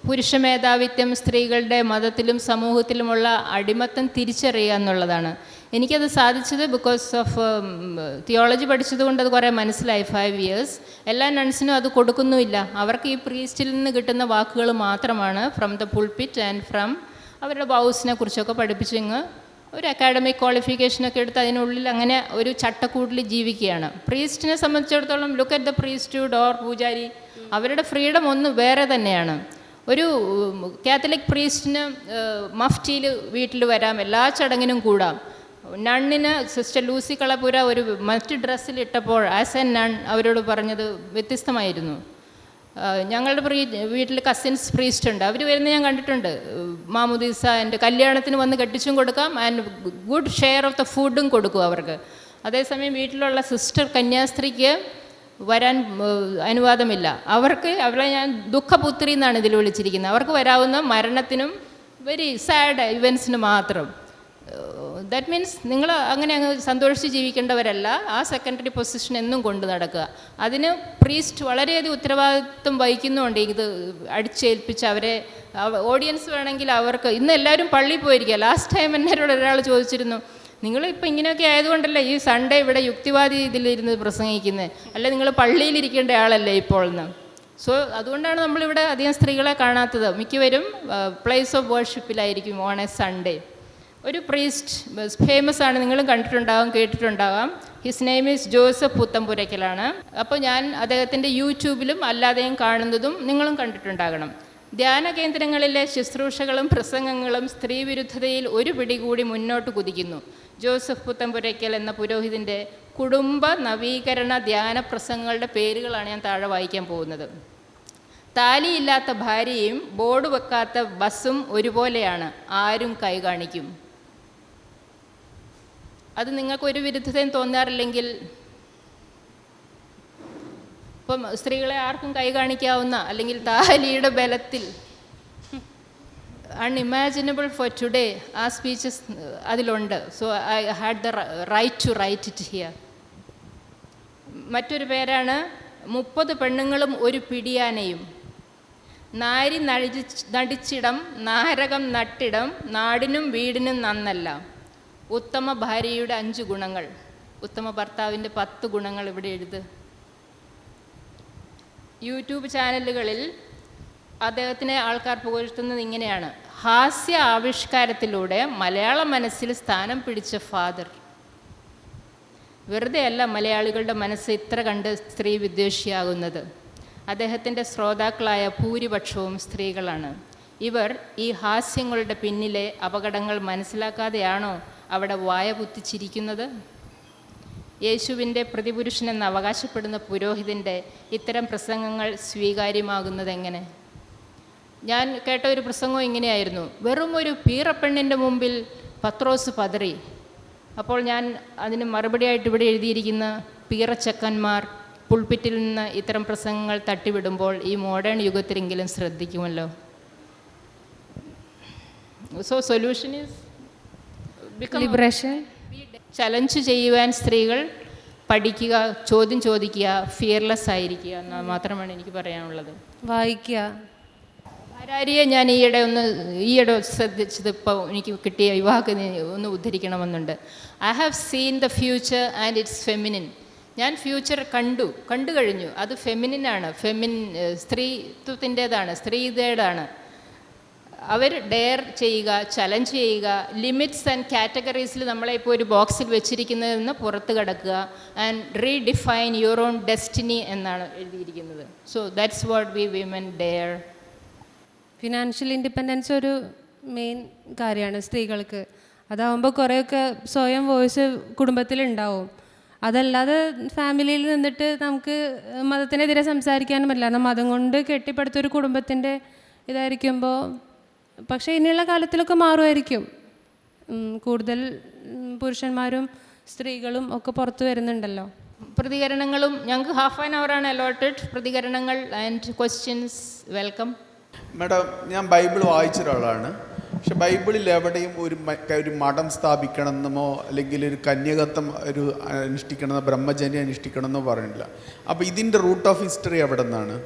പുരുഷ മേധാവിത്വം, സ്ത്രീകളുടെ മതത്തിലും സമൂഹത്തിലുമുള്ള അടിമത്തം തിരിച്ചറിയുക എന്നുള്ളതാണ്. എനിക്കത് സാധിച്ചത് ബിക്കോസ് ഓഫ് തിയോളജി പഠിച്ചതുകൊണ്ട് അത് കുറേ മനസ്സിലായി. 5 years എല്ലാ നൺസിനും അത് കൊടുക്കുന്നുമില്ല. അവർക്ക് ഈ പ്രീസ്റ്റിൽ നിന്ന് കിട്ടുന്ന വാക്കുകൾ മാത്രമാണ് from the pulpit and from അവരുടെ വൗസിനെ കുറിച്ചൊക്കെ പഠിപ്പിച്ചിങ്ങ് ഒരു അക്കാഡമിക് ക്വാളിഫിക്കേഷനൊക്കെ എടുത്ത് അതിനുള്ളിൽ അങ്ങനെ ഒരു ചട്ടക്കൂട്ടിൽ ജീവിക്കുകയാണ്. പ്രീസ്റ്റിനെ സംബന്ധിച്ചിടത്തോളം look at the priesthood or പൂജാരി, അവരുടെ ഫ്രീഡം ഒന്ന് വേറെ തന്നെയാണ്. ഒരു കാത്തലിക് പ്രീസ്റ്റിന് മഫ്റ്റിയിൽ വീട്ടിൽ വരാം, എല്ലാ ചടങ്ങിനും കൂടാം. നണ്ണിന് സിസ്റ്റർ ലൂസി കളപ്പുര ഒരു മറ്റ് ഡ്രസ്സിൽ ഇട്ടപ്പോൾ ആസ് എ നൺ അവരോട് പറഞ്ഞത് വ്യത്യസ്തമായിരുന്നു. ഞങ്ങളുടെ വീട്ടിൽ കസിൻസ് പ്രീസ്റ്റ് ഉണ്ട്, അവർ വരുന്നത് ഞാൻ കണ്ടിട്ടുണ്ട്. മാമുദീസ എൻ്റെ കല്യാണത്തിന് വന്ന് കെട്ടിച്ചും കൊടുക്കാം, and good share of the ഫുഡും കൊടുക്കും അവർക്ക്. അതേസമയം വീട്ടിലുള്ള സിസ്റ്റർ കന്യാസ്ത്രീക്ക് വരാൻ അനുവാദമില്ല. അവരെ ഞാൻ ദുഃഖപുത്രി എന്നാണ് ഇതിൽ വിളിച്ചിരിക്കുന്നത്. അവർക്ക് വരാവുന്ന മരണത്തിനും വെരി സാഡ് ഇവൻസിന് മാത്രം. ദാറ്റ് മീൻസ് നിങ്ങൾ അങ്ങനെ അങ്ങ് സന്തോഷിച്ച് ജീവിക്കേണ്ടവരല്ല. ആ സെക്കൻഡറി പൊസിഷൻ എന്നും കൊണ്ട് നടക്കുക. അതിന് പ്രീസ്റ്റ് വളരെയധികം ഉത്തരവാദിത്വം വഹിക്കുന്നുണ്ട്. ഇത് അടിച്ചേൽപ്പിച്ച് അവരെ ഓഡിയൻസ് വേണമെങ്കിൽ അവർക്ക് ഇന്ന് എല്ലാവരും പള്ളിയിൽ പോയിരിക്കുക. ലാസ്റ്റ് ടൈം എന്നോട് ഒരാൾ ചോദിച്ചിരുന്നു, നിങ്ങളിപ്പോൾ ഇങ്ങനെയൊക്കെ ആയതുകൊണ്ടല്ലേ ഈ സൺഡേ ഇവിടെ യുക്തിവാദി ഇതിലിരുന്ന് പ്രസംഗിക്കുന്നത്, അല്ല നിങ്ങൾ പള്ളിയിലിരിക്കേണ്ട ആളല്ലേ ഇപ്പോൾ എന്ന്. സോ അതുകൊണ്ടാണ് നമ്മളിവിടെ അധികം സ്ത്രീകളെ കാണാത്തത്. മിക്കവരും പ്ലേസ് ഓഫ് വേർഷിപ്പിലായിരിക്കും ഓൺ എ സൺഡേ. ഒരു പ്രീസ്റ്റ് ഫേമസ് ആണ്, നിങ്ങളും കണ്ടിട്ടുണ്ടാകാം കേട്ടിട്ടുണ്ടാകാം. ഹിസ് നെയിം ഈസ് ജോസഫ് പുത്തമ്പുരയ്ക്കലാണ്. അപ്പോൾ ഞാൻ അദ്ദേഹത്തിൻ്റെ യൂട്യൂബിലും അല്ലാതെയും കാണുന്നതും നിങ്ങളും കണ്ടിട്ടുണ്ടാകണം. ധ്യാന കേന്ദ്രങ്ങളിലെ ശുശ്രൂഷകളും പ്രസംഗങ്ങളും സ്ത്രീവിരുദ്ധതയിൽ ഒരു പിടി കൂടി മുന്നോട്ട് കുതിക്കുന്നു. ജോസഫ് പുത്തമ്പുരയ്ക്കൽ എന്ന പുരോഹിതൻ്റെ കുടുംബ നവീകരണ ധ്യാന പ്രസംഗങ്ങളുടെ പേരുകളാണ് ഞാൻ താഴെ വായിക്കാൻ പോകുന്നത്. താലിയില്ലാത്ത ഭാര്യയും ബോർഡ് വെക്കാത്ത ബസ്സും ഒരുപോലെയാണ്, ആരും കൈ കാണിക്കും. അത് നിങ്ങൾക്കൊരു വിരുദ്ധതയും തോന്നാറില്ലെങ്കിൽ, ഇപ്പം സ്ത്രീകളെ ആർക്കും കൈ കാണിക്കാവുന്ന അല്ലെങ്കിൽ താലിയുടെ ബലത്തിൽ അൺഇമാജിനബിൾ ഫോർ ടുഡേ ആ സ്പീച്ചസ് അതിലുണ്ട്. So I had the right to write it here. മറ്റൊരു പേരാണ് 30 പെണ്ണുങ്ങളും ഒരു പിടിയാനയും. നാരി നടിച്ചിടം നാരകം നട്ടിടം നാടിനും വീടിനും നന്നല്ല. ഉത്തമ ഭാര്യയുടെ 5 ഗുണങ്ങൾ. ഉത്തമ ഭർത്താവിൻ്റെ 10 ഗുണങ്ങൾ ഇവിടെ എഴുത്. യൂട്യൂബ് ചാനലുകളിൽ അദ്ദേഹത്തിനെ ആൾക്കാർ പുകഴ്ത്തുന്നത് ഇങ്ങനെയാണ്: ഹാസ്യ ആവിഷ്കാരത്തിലൂടെ മലയാള മനസ്സിൽ സ്ഥാനം പിടിച്ച ഫാദർ. വെറുതെ അല്ല മലയാളികളുടെ മനസ്സ് ഇത്ര കണ്ട് സ്ത്രീ വിദ്വേഷിയാകുന്നത്. അദ്ദേഹത്തിൻ്റെ ശ്രോതാക്കളായ ഭൂരിപക്ഷവും സ്ത്രീകളാണ്. ഇവർ ഈ ഹാസ്യങ്ങളുടെ പിന്നിലെ അപകടങ്ങൾ മനസ്സിലാക്കാതെയാണോ അവിടെ വായ കുത്തിച്ചിരിക്കുന്നത്? യേശുവിൻ്റെ പ്രതിപുരുഷനെന്ന് അവകാശപ്പെടുന്ന പുരോഹിതൻ്റെ ഇത്തരം പ്രസംഗങ്ങൾ സ്വീകാര്യമാകുന്നതെങ്ങനെ? ഞാൻ കേട്ട ഒരു പ്രസംഗം ഇങ്ങനെയായിരുന്നു: വെറും ഒരു പീറപ്പെണ്ണിൻ്റെ മുമ്പിൽ പത്രോസ് പതറി. അപ്പോൾ ഞാൻ അതിന് മറുപടിയായിട്ട് ഇവിടെ എഴുതിയിരിക്കുന്ന പീറച്ചക്കന്മാർ പുൾപിറ്റിൽ നിന്ന് ഇത്തരം പ്രസംഗങ്ങൾ തട്ടിവിടുമ്പോൾ ഈ മോഡേൺ യുഗത്തിലെങ്കിലും ശ്രദ്ധിക്കുമല്ലോ. So solution is liberation. Challenge ചെയ്യുവാൻ സ്ത്രീകൾ പഠിക്കുക, ചോദ്യം ചോദിക്കുക, ഫിയർലെസ് ആയിരിക്കുക എന്ന് മാത്രമാണ് എനിക്ക് പറയാനുള്ളത്. വായിക്കുക. ഹരാരിയെ ഞാൻ ഈയിടെ ശ്രദ്ധിച്ചത് ഇപ്പോൾ എനിക്ക് കിട്ടിയ യുവാക്കൾ ഒന്ന് ഉദ്ധരിക്കണമെന്നുണ്ട്. I have seen the future and it's feminine. ഞാൻ ഫ്യൂച്ചർ കണ്ടു കഴിഞ്ഞു. അത് ഫെമിനിനാണ്, സ്ത്രീത്വത്തിൻ്റേതാണ്, സ്ത്രീയുടേതാണ്. അവർ ഡെയർ ചെയ്യുക, ചലഞ്ച് ചെയ്യുക, ലിമിറ്റ്സ് ആൻഡ് കാറ്റഗറീസിൽ നമ്മളെ ഇപ്പോൾ ഒരു ബോക്സിൽ വെച്ചിരിക്കുന്നതിൽ നിന്ന് പുറത്ത് കിടക്കുക and redefine your own destiny എന്നാണ് എഴുതിയിരിക്കുന്നത്. So that's what we women dare. Financial independence ഒരു മെയിൻ കാര്യമാണ് സ്ത്രീകൾക്ക്. അതാവുമ്പോൾ കുറേയൊക്കെ സ്വയം വോയിസ് കുടുംബത്തിലുണ്ടാവും. അതല്ലാതെ ഫാമിലിയിൽ നിന്നിട്ട് നമുക്ക് മതത്തിനെതിരെ സംസാരിക്കാനും പറ്റില്ല. കാരണം മതം കൊണ്ട് കെട്ടിപ്പടുത്തൊരു കുടുംബത്തിൻ്റെ ഇതായിരിക്കുമ്പോൾ. പക്ഷേ ഇനിയുള്ള കാലത്തിലൊക്കെ മാറുമായിരിക്കും. കൂടുതൽ പുരുഷന്മാരും സ്ത്രീകളും ഒക്കെ പുറത്ത് വരുന്നുണ്ടല്ലോ. പ്രതികരണങ്ങളും ഞങ്ങൾക്ക് ഹാഫ് ആൻ അവറാണ് അലോട്ടഡ്. പ്രതികരണങ്ങൾ ആൻഡ് ക്വസ്റ്റ്യൻസ് വെൽക്കം. മാഡം, ഞാൻ ബൈബിൾ വായിച്ച ഒരാളാണ്. പക്ഷെ ബൈബിളിൽ എവിടെയും ഒരു മഠം സ്ഥാപിക്കണമെന്നോ അല്ലെങ്കിൽ ഒരു കന്യകത്വം അനുഷ്ഠിക്കണമെന്നോ ബ്രഹ്മചര്യം അനുഷ്ഠിക്കണമെന്നോ പറയുന്നില്ല. അപ്പോൾ ഇതിൻ്റെ റൂട്ട് ഓഫ് ഹിസ്റ്ററി എവിടെ നിന്നാണ്?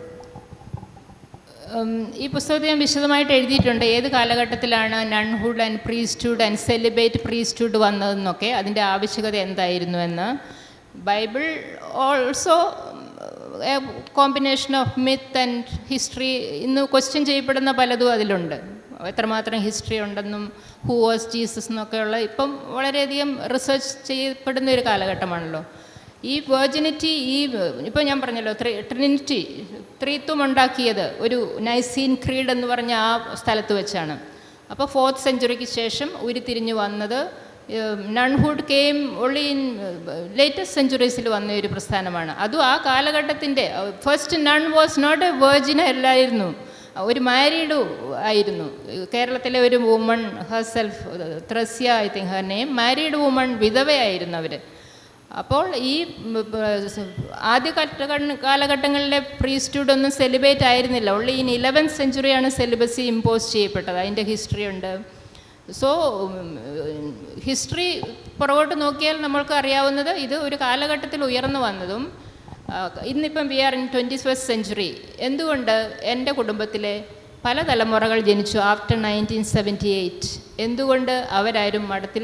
ഈ പുസ്തകത്തിൽ ഞാൻ വിശദമായിട്ട് എഴുതിയിട്ടുണ്ട് ഏത് കാലഘട്ടത്തിലാണ് നൺഹുഡ് ആൻഡ് പ്രീസ്റ്റ്ഹുഡ് ആൻഡ് സെലിബേറ്റ് പ്രീസ്റ്റ്ഹുഡ് വന്നതെന്നൊക്കെ, അതിൻ്റെ ആവശ്യകത എന്തായിരുന്നു എന്ന്. Bible also A combination of myth and history. ഇന്ന് ക്വസ്റ്റ്യൻ ചെയ്യപ്പെടുന്ന പലതും അതിലുണ്ട്. എത്രമാത്രം ഹിസ്റ്ററി ഉണ്ടെന്നും ഹൂ വാസ് ജീസസ് എന്നൊക്കെയുള്ള ഇപ്പം വളരെയധികം റിസർച്ച് ചെയ്യപ്പെടുന്ന ഒരു കാലഘട്ടമാണല്ലോ. ഈ വെർജിനിറ്റി, ഇപ്പോൾ ഞാൻ പറഞ്ഞല്ലോ ട്രിനിറ്റി, ത്രിത്വം ഉണ്ടാക്കിയത് ഒരു നൈസീൻ ക്രീഡ് എന്ന് പറഞ്ഞ ആ സ്ഥലത്ത് വെച്ചാണ്. അപ്പോൾ 4th സെഞ്ച്വറിക്ക് ശേഷം ഉരുത്തിരിഞ്ഞ് വന്നത് nunhood came only in latest സെഞ്ച്വറീസിൽ വന്ന ഒരു പ്രസ്ഥാനമാണ്. അതും ആ കാലഘട്ടത്തിൻ്റെ first nun was not a virgin അല്ലായിരുന്നു, ഒരു മാരീഡ് ആയിരുന്നു. കേരളത്തിലെ ഒരു woman herself, Thresia I think her name, married woman, വിധവയായിരുന്നു അവർ. അപ്പോൾ ഈ ആദ്യ കാലഘട്ടങ്ങളിലെ പ്രീസ്റ്റ്ഹുഡ് ഒന്നും സെലിബ്രേറ്റ് ആയിരുന്നില്ല. ഉള്ളി ഇൻ 11th സെഞ്ച്വറിയാണ് സെലിബസി ഇമ്പോസ് ചെയ്യപ്പെട്ടത്. അതിൻ്റെ ഹിസ്റ്ററി ഉണ്ട്. സോ ഹിസ്റ്ററി പുറകോട്ട് നോക്കിയാൽ നമ്മൾക്ക് അറിയാവുന്നത് ഇത് ഒരു കാലഘട്ടത്തിൽ ഉയർന്നു വന്നതും. ഇന്നിപ്പം V are in 21st century. എന്തുകൊണ്ട് എൻ്റെ കുടുംബത്തിലെ പല തലമുറകൾ ജനിച്ചു ആഫ്റ്റർ 1978. എന്തുകൊണ്ട് അവരാരും മഠത്തിൽ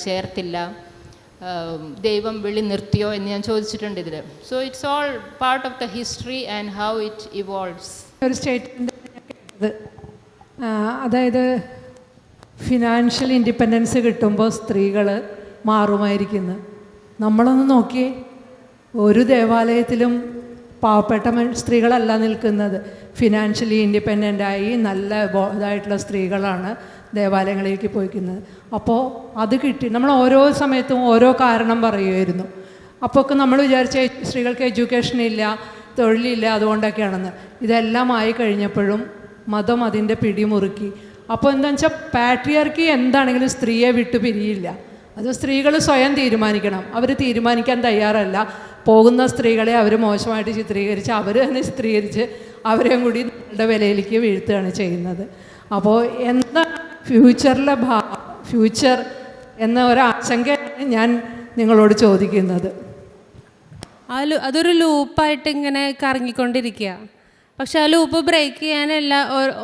ചേർത്തില്ല, ദൈവം വിളി നിർത്തിയോ എന്ന് ഞാൻ ചോദിച്ചിട്ടുണ്ട് ഇതിൽ. So it's all part of the history and how it evolves. ഒരു സ്റ്റേറ്റ്മെൻറ്റ്, അതായത് ഫിനാൻഷ്യൽ ഇൻഡിപെൻഡൻസ് കിട്ടുമ്പോൾ സ്ത്രീകൾ മാറുമായിരിക്കുന്നു. നമ്മളൊന്ന് നോക്കിയേ, ഒരു ദേവാലയത്തിലും പാവപ്പെട്ട സ്ത്രീകളല്ല നിൽക്കുന്നത്. ഫിനാൻഷ്യലി ഇൻഡിപെൻഡൻ്റായി നല്ല ഇതായിട്ടുള്ള സ്ത്രീകളാണ് ദേവാലയങ്ങളിലേക്ക് പോയിക്കുന്നത്. അപ്പോൾ അത് കിട്ടി. നമ്മൾ ഓരോ സമയത്തും ഓരോ കാരണം പറയുമായിരുന്നു. അപ്പോൾ ഒക്കെ നമ്മൾ വിചാരിച്ച സ്ത്രീകൾക്ക് എഡ്യൂക്കേഷൻ ഇല്ല, തൊഴിലില്ല, അതുകൊണ്ടൊക്കെയാണെന്ന്. ഇതെല്ലാം ആയി കഴിഞ്ഞപ്പോഴും മതം അതിൻ്റെ പിടിമുറുക്കി. അപ്പോൾ എന്താണെന്ന് വെച്ചാൽ പാട്രിയാർക്കി എന്താണെങ്കിലും സ്ത്രീയെ വിട്ടു പിരിയില്ല. അത് സ്ത്രീകൾ സ്വയം തീരുമാനിക്കണം. അവർ തീരുമാനിക്കാൻ തയ്യാറല്ല. പോകുന്ന സ്ത്രീകളെ അവർ മോശമായിട്ട് ചിത്രീകരിച്ച് അവർ തന്നെ ചിത്രീകരിച്ച് അവരെയും കൂടി നമ്മുടെ വിലയിലേക്ക് വീഴ്ത്തുകയാണ് ചെയ്യുന്നത്. അപ്പോൾ എന്താ ഫ്യൂച്ചർ എന്ന ഒരാശങ്കയാണ് ഞാൻ നിങ്ങളോട് ചോദിക്കുന്നത്. അതൊരു ലൂപ്പായിട്ട് ഇങ്ങനെ കറങ്ങിക്കൊണ്ടിരിക്കുക. പക്ഷെ ആ ലൂപ്പ് ബ്രേക്ക് ചെയ്യാനല്ല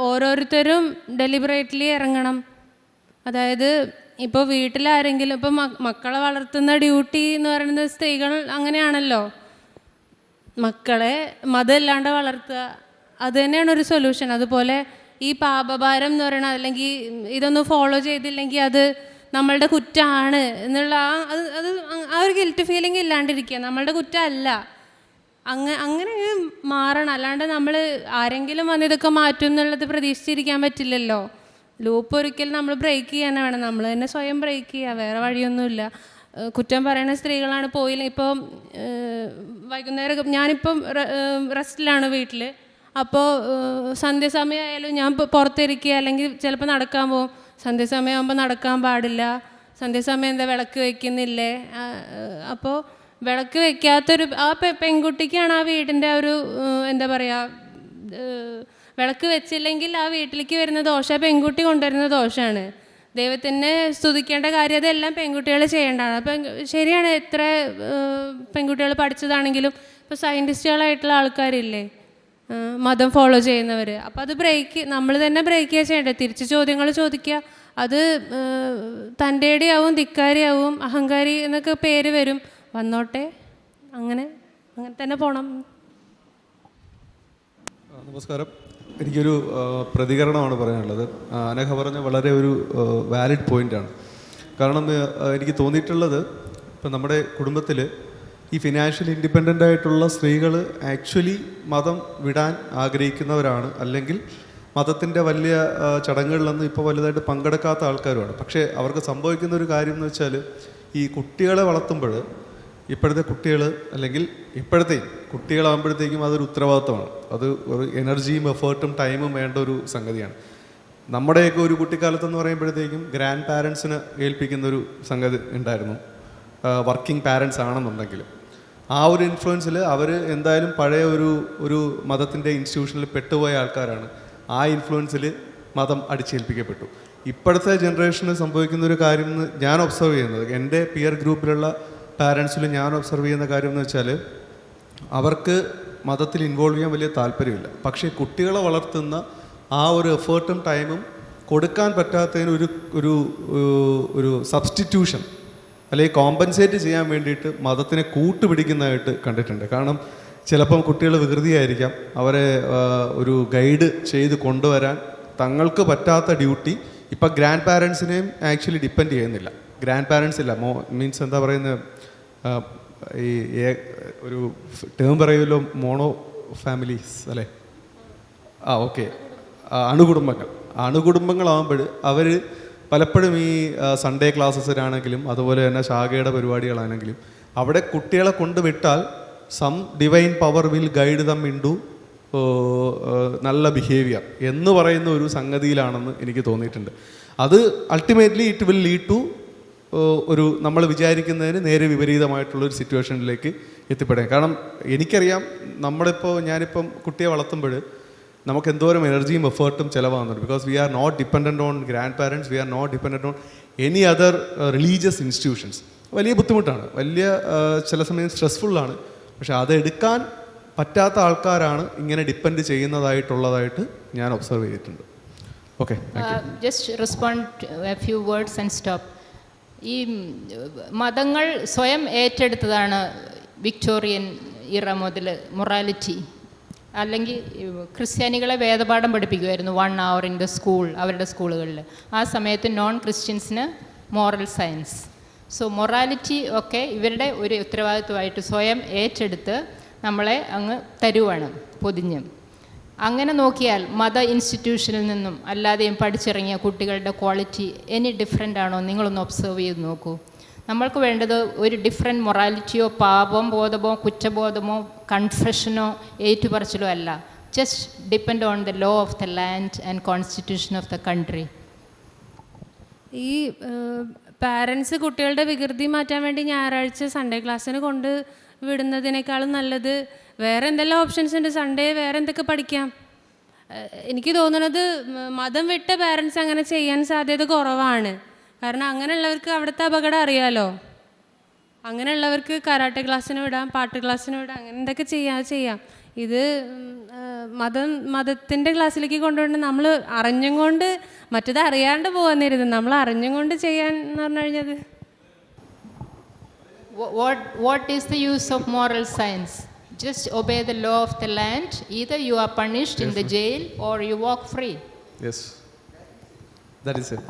ഓരോരുത്തരും ഡെലിബറേറ്റ്ലി ഇറങ്ങണം. അതായത് ഇപ്പോൾ വീട്ടിലാരെങ്കിലും ഇപ്പോൾ മക്കളെ വളർത്തുന്ന ഡ്യൂട്ടി എന്ന് പറയുന്നത് സ്ത്രീകൾ അങ്ങനെയാണല്ലോ. മക്കളെ മതമില്ലാണ്ട് വളർത്തുക, അത് തന്നെയാണ് ഒരു സൊല്യൂഷൻ. അതുപോലെ ഈ പാപഭാരം എന്ന് പറയുന്നത്, അല്ലെങ്കിൽ ഇതൊന്നും ഫോളോ ചെയ്തില്ലെങ്കിൽ അത് നമ്മളുടെ കുറ്റമാണ് എന്നുള്ള ആ ഒരു ഗിൽറ്റ് ഫീലിംഗ് ഇല്ലാണ്ടിരിക്കുക. നമ്മളുടെ കുറ്റമല്ല, അങ്ങനെ മാറണം. അല്ലാണ്ട് നമ്മൾ ആരെങ്കിലും വന്ന് ഇതൊക്കെ മാറ്റും എന്നുള്ളത് പ്രതീക്ഷിച്ചിരിക്കാൻ പറ്റില്ലല്ലോ. ലൂപ്പ് ഒരിക്കലും നമ്മൾ ബ്രേക്ക് ചെയ്യാനാണ് വേണം. നമ്മൾ തന്നെ സ്വയം ബ്രേക്ക് ചെയ്യുക, വേറെ വഴിയൊന്നുമില്ല. കുറ്റം പറയുന്ന സ്ത്രീകളാണ് പോയില്ല. ഇപ്പോൾ വൈകുന്നേരം ഞാനിപ്പം റെസ്റ്റിലാണ് വീട്ടിൽ. അപ്പോൾ സന്ധ്യാസമയമായാലും ഞാൻ പുറത്തിരിക്കുക, അല്ലെങ്കിൽ ചിലപ്പോൾ നടക്കാൻ പോകും. സന്ധ്യാസമയമാകുമ്പോൾ നടക്കാൻ പാടില്ല. സന്ധ്യാസമയം എന്താ വിളക്ക് വയ്ക്കുന്നില്ലേ? അപ്പോൾ വിളക്ക് വയ്ക്കാത്തൊരു പെൺകുട്ടിക്കാണ് ആ വീടിൻ്റെ ഒരു എന്താ പറയുക, വിളക്ക് വെച്ചില്ലെങ്കിൽ ആ വീട്ടിലേക്ക് വരുന്ന ദോഷം പെൺകുട്ടി കൊണ്ടുവരുന്ന ദോഷമാണ്. ദൈവത്തിനെ സ്തുതിക്കേണ്ട കാര്യം അതെല്ലാം പെൺകുട്ടികൾ ചെയ്യേണ്ടതാണ്. അപ്പം ശരിയാണ്, എത്ര പെൺകുട്ടികൾ പഠിച്ചതാണെങ്കിലും ഇപ്പോൾ സയൻറ്റിസ്റ്റുകളായിട്ടുള്ള ആൾക്കാരില്ലേ മതം ഫോളോ ചെയ്യുന്നവർ. അപ്പോൾ അത് നമ്മൾ തന്നെ ബ്രേക്ക് ചെയ്യുക ചെയ്യേണ്ടത്. തിരിച്ച് ചോദ്യങ്ങൾ ചോദിക്കുക. അത് തൻ്റെടിയാവും, ധിക്കാരിയാവും, അഹങ്കാരി എന്നൊക്കെ പേര് വരും. വന്നോട്ടെ, അങ്ങനെ തന്നെ പോകണം. നമസ്കാരം. എനിക്കൊരു പ്രതികരണമാണ് പറയാനുള്ളത്. അനഘ പറഞ്ഞ വളരെ ഒരു വാലിഡ് പോയിൻ്റാണ്. കാരണം എനിക്ക് തോന്നിയിട്ടുള്ളത്, ഇപ്പം നമ്മുടെ കുടുംബത്തിൽ ഈ ഫിനാൻഷ്യലി ഇൻഡിപെൻഡൻ്റ് ആയിട്ടുള്ള സ്ത്രീകൾ ആക്ച്വലി മതം വിടാൻ ആഗ്രഹിക്കുന്നവരാണ്, അല്ലെങ്കിൽ മതത്തിൻ്റെ വലിയ ചടങ്ങുകളിലൊന്നും ഇപ്പോൾ വലുതായിട്ട് പങ്കെടുക്കാത്ത ആൾക്കാരുമാണ്. പക്ഷേ അവർക്ക് സംഭവിക്കുന്ന ഒരു കാര്യം എന്ന് വെച്ചാൽ, ഈ കുട്ടികളെ വളർത്തുമ്പോൾ ഇപ്പോഴത്തെ കുട്ടികൾ, അല്ലെങ്കിൽ ഇപ്പോഴത്തെ കുട്ടികളാകുമ്പോഴത്തേക്കും അതൊരു ഉത്തരവാദിത്തമാണ്. അത് ഒരു എനർജിയും എഫേർട്ടും ടൈമും വേണ്ട ഒരു സംഗതിയാണ്. നമ്മുടെയൊക്കെ ഒരു കുട്ടിക്കാലത്തെന്ന് പറയുമ്പോഴത്തേക്കും ഗ്രാൻഡ് പാരൻസിന് ഏൽപ്പിക്കുന്നൊരു സംഗതി ഉണ്ടായിരുന്നു, വർക്കിംഗ് പാരൻസ് ആണെന്നുണ്ടെങ്കിൽ. ആ ഒരു ഇൻഫ്ലുവൻസിൽ അവർ എന്തായാലും പഴയ ഒരു മതത്തിൻ്റെ ഇൻസ്റ്റിറ്റ്യൂഷനിൽ പെട്ടുപോയ ആൾക്കാരാണ്. ആ ഇൻഫ്ലുവൻസിൽ മതം അടിച്ചേൽപ്പിക്കപ്പെട്ടു. ഇപ്പോഴത്തെ ജനറേഷന് സംഭവിക്കുന്ന ഒരു കാര്യം ഞാൻ ഒബ്സർവ് ചെയ്യുന്നത്, എൻ്റെ പിയർ ഗ്രൂപ്പിലുള്ള പാരൻസിൽ ഞാൻ ഒബ്സർവ് ചെയ്യുന്ന കാര്യം എന്ന് വെച്ചാൽ, അവർക്ക് മതത്തിൽ ഇൻവോൾവ് ചെയ്യാൻ വലിയ താല്പര്യമില്ല. പക്ഷേ കുട്ടികളെ വളർത്തുന്ന ആ ഒരു എഫേർട്ടും ടൈമും കൊടുക്കാൻ പറ്റാത്തതിന് ഒരു സബ്സ്റ്റിറ്റ്യൂഷൻ അല്ലെങ്കിൽ കോമ്പൻസേറ്റ് ചെയ്യാൻ വേണ്ടിയിട്ട് മതത്തിനെ കൂട്ടുപിടിക്കുന്നതായിട്ട് കണ്ടിട്ടുണ്ട്. കാരണം ചിലപ്പം കുട്ടികൾ വികൃതിയായിരിക്കാം, അവരെ ഒരു ഗൈഡ് ചെയ്ത് കൊണ്ടുവരാൻ തങ്ങൾക്ക് പറ്റാത്ത ഡ്യൂട്ടി ഇപ്പം ഗ്രാൻഡ് പാരൻസിനെയും ആക്ച്വലി ഡിപ്പെൻഡ് ചെയ്യുന്നില്ല. ഗ്രാൻഡ് പാരൻസ് ഇല്ല, മീൻസ് എന്താ പറയുന്നത്, ഈ ഒരു ടേം പറയുമല്ലോ, മോണോ ഫാമിലീസ് അല്ലേ? ഓക്കെ, അണുകുടുംബങ്ങളാകുമ്പോൾ അവർ പലപ്പോഴും ഈ സൺഡേ ക്ലാസ്സസിലാണെങ്കിലും അതുപോലെ തന്നെ ശാഖയുടെ പരിപാടികളാണെങ്കിലും അവിടെ കുട്ടികളെ കൊണ്ടുവിട്ടാൽ some divine power will guide them in to നല്ല ബിഹേവിയർ എന്ന് പറയുന്ന ഒരു സംഗതിയിലാണെന്ന് എനിക്ക് തോന്നിയിട്ടുണ്ട്. അത് ultimately it will lead to ഒരു നമ്മൾ വിചാരിക്കുന്നതിന് നേരെ വിപരീതമായിട്ടുള്ളൊരു സിറ്റുവേഷനിലേക്ക് എത്തിപ്പെടാം. കാരണം എനിക്കറിയാം, ഞാനിപ്പം കുട്ടിയെ വളർത്തുമ്പോൾ നമുക്ക് എന്തോരം എനർജിയും എഫേർട്ടും ചിലവാകുന്നുണ്ട്. Because we are not dependent on grandparents, we are not dependent on any other religious institutions. വലിയ ബുദ്ധിമുട്ടാണ്, വലിയ ചില സമയം സ്ട്രെസ്ഫുള്ളാണ്. പക്ഷെ അതെടുക്കാൻ പറ്റാത്ത ആൾക്കാരാണ് ഇങ്ങനെ ഡിപ്പെൻഡ് ചെയ്യുന്നതായിട്ട് ഞാൻ ഒബ്സർവ് ചെയ്തിട്ടുണ്ട്. Okay, just respond A few words and stop. ഈ മതങ്ങൾ സ്വയം ഏറ്റെടുത്തതാണ് വിക്ടോറിയൻ ഇറ മുതൽ മൊറാലിറ്റി. അല്ലെങ്കിൽ ക്രിസ്ത്യാനികളെ വേദപാഠം പഠിപ്പിക്കുമായിരുന്നു 1 hour ഇൻ ദ സ്കൂൾ, അവരുടെ സ്കൂളുകളിൽ. ആ സമയത്ത് നോൺ ക്രിസ്ത്യൻസിന് മോറൽ സയൻസ്. സോ മൊറാലിറ്റി ഒക്കെ ഇവരുടെ ഒരു ഉത്തരവാദിത്വമായിട്ട് സ്വയം ഏറ്റെടുത്ത് നമ്മളെ അങ്ങ് തരുവാണ് പൊതിഞ്ഞ്. അങ്ങനെ നോക്കിയാൽ മത ഇൻസ്റ്റിറ്റ്യൂഷനിൽ നിന്നും അല്ലാതെയും പഠിച്ചിറങ്ങിയ കുട്ടികളുടെ ക്വാളിറ്റി എനി ഡിഫറെൻ്റ് ആണോ? നിങ്ങളൊന്ന് ഒബ്സർവ് ചെയ്ത് നോക്കൂ. നമ്മൾക്ക് വേണ്ടത് ഒരു ഡിഫറെൻറ്റ് മൊറാലിറ്റിയോ പാപം ബോധമോ കുറ്റബോധമോ കൺഫെഷനോ ഏറ്റുപറച്ചിലോ അല്ല. Just depend on the law of the land and constitution of the country. ഈ പാരൻസ് കുട്ടികളുടെ വികൃതി മാറ്റാൻ വേണ്ടി ഞായറാഴ്ച സൺഡേ ക്ലാസ്സിന് കൊണ്ട് വിടുന്നതിനേക്കാളും നല്ലത് വേറെ എന്തെല്ലാം ഓപ്ഷൻസ് ഉണ്ട്. സൺഡേ വേറെ എന്തൊക്കെ പഠിക്കാം. എനിക്ക് തോന്നുന്നത് മതം വിട്ട പാരൻസ് അങ്ങനെ ചെയ്യാൻ സാധ്യത കുറവാണ്. കാരണം അങ്ങനെയുള്ളവർക്ക് അവിടുത്തെ അപകടം അറിയാലോ. അങ്ങനെയുള്ളവർക്ക് കരാട്ടെ ക്ലാസ്സിന് വിടാം, പാട്ട് ക്ലാസ്സിന് വിടാം, അങ്ങനെ എന്തൊക്കെ ചെയ്യാം. ഇത് മതത്തിൻ്റെ ക്ലാസ്സിലേക്ക് കൊണ്ടുപോയിട്ട് നമ്മൾ അറിഞ്ഞും കൊണ്ട്, മറ്റത് അറിയാണ്ട് പോകാന്നിരുന്നു, നമ്മൾ അറിഞ്ഞും കൊണ്ട് ചെയ്യാൻ എന്ന് പറഞ്ഞു കഴിഞ്ഞത്. What is the use of moral science? Just obey the law of the land. Either you are punished in the jail or you walk free. Yes, that is it.